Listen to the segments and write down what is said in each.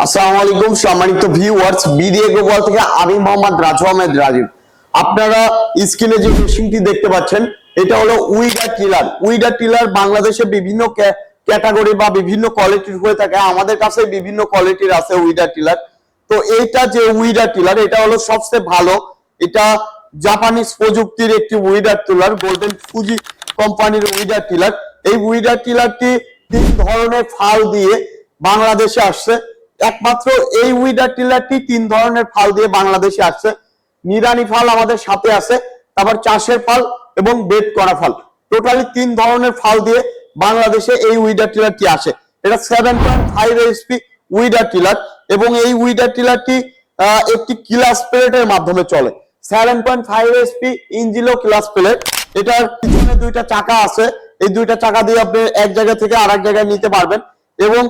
আসসালামু আলাইকুম সম্মানিত ভিউয়ার্স, বিডিএ গ্লোবাল থেকে আমি মোহাম্মদ রাজু আহমেদ রাজীব। আপনারা স্ক্রিনে যে মেশিনটি দেখতে পাচ্ছেন এটা হলো উইডার টিলার। উইডার টিলার বাংলাদেশে বিভিন্ন ক্যাটাগরি বা বিভিন্ন কোয়ালিটির হয়ে থাকে। আমাদের কাছে বিভিন্ন কোয়ালিটির আছে উইডার টিলার। তো এইটা যে উইডার টিলার এটা হলো সবচেয়ে ভালো। এটা জাপানিজ প্রযুক্তির একটি উইডার টিলার, গোল্ডেন ফুজি কোম্পানির উইডার টিলার। এই উইডার টিলারটি 3 ধরনের ফাল দিয়ে বাংলাদেশে আসছে। একমাত্র এই উইডার টিলারটি 3 ধরনের ফাল দিয়ে বাংলাদেশে আসছে। নিড়ানি ফাল আমাদের সাথে আছে, তারপর চাষের ফাল এবং বেড করা ফাল। টোটালি 3 ধরনের ফাল দিয়ে বাংলাদেশে এই উইডার টিলারটি আসে। এটা 7.5 এইচপি উইডার টিলার এবং এই উইডার টিলারটি একটি ক্লাস প্লেটের মাধ্যমে চলে। 7.5 এইচপি ইঞ্জিলো ক্লাস প্লেট। এটার পিছনে 2টা চাকা আছে। এই 2টা চাকা দিয়ে আপনি এক জায়গা থেকে আরেক জায়গায় নিতে পারবেন এবং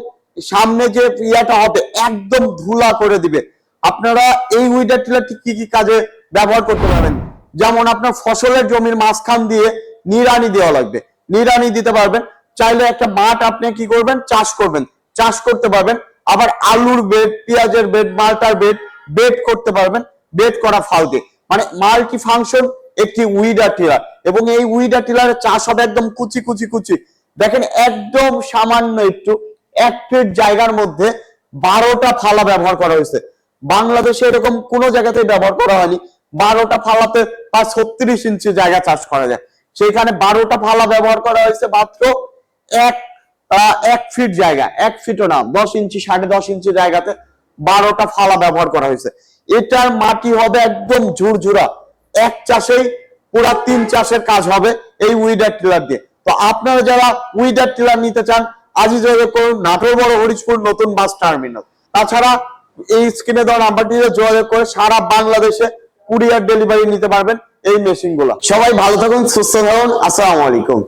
সামনে যে ইয়াটা হবে একদম ধুলা করে দিবে। আপনারা এই উইডার টিলারটি কি কি কাজে ব্যবহার করতে পারবেন, যেমন আপনার ফসলের জমির মাঝখান দিয়ে নিড়ানি দেওয়া লাগবে, নিড়ানি দিতে পারবেন। চাইলে একটা মাঠ আপনি কি করবেন, চাষ করবেন, চাষ করতে পারবেন। আবার আলুর বেড, পেঁয়াজের বেড, মালটার বেড, বেড করতে পারবেন। বেড করা ফাল দিয়ে মানে মাল্টি ফাংশন একটি উইডার টিলার। এবং এই উইডার টিলারের চাষ হবে একদম কুচি কুচি কুচি। দেখেন একদম সামান্য একটু 1 ফিট জায়গার মধ্যে 12টা ফালা ব্যবহার করা হয়েছে। বাংলাদেশে এরকম কোনো জায়গাতে ব্যবহার করা হয়নি। 12টা ফালাতে 36 ইঞ্চি জায়গা চাষ করা যায়, সেখানে 12টা ফালা ব্যবহার করা হয়েছে মাত্র 1 ফিট জায়গা, 1 ফিটও না, 10 ইঞ্চি 10.5 ইঞ্চি জায়গাতে 12টা ফালা ব্যবহার করা হয়েছে। এটার মাটি হবে একদম ঝুরঝুরা। এক চাষেই পুরা 3 চাষের কাজ হবে এই উইডার টিলার দিয়ে। তো আপনারা যারা উইডার টিলার নিতে চান আজই যোগাযোগ করুন নাটোর বড় হরিশপুর নতুন বাস টার্মিনাল। তাছাড়া এই স্ক্রিনে দেওয়া নাম্বারটিতে যোগাযোগ করে সারা বাংলাদেশে কুরিয়ার ডেলিভারি নিতে পারবেন এই মেশিনগুলো। সবাই ভালো থাকুন, সুস্থ থাকুন। আসসালামু আলাইকুম।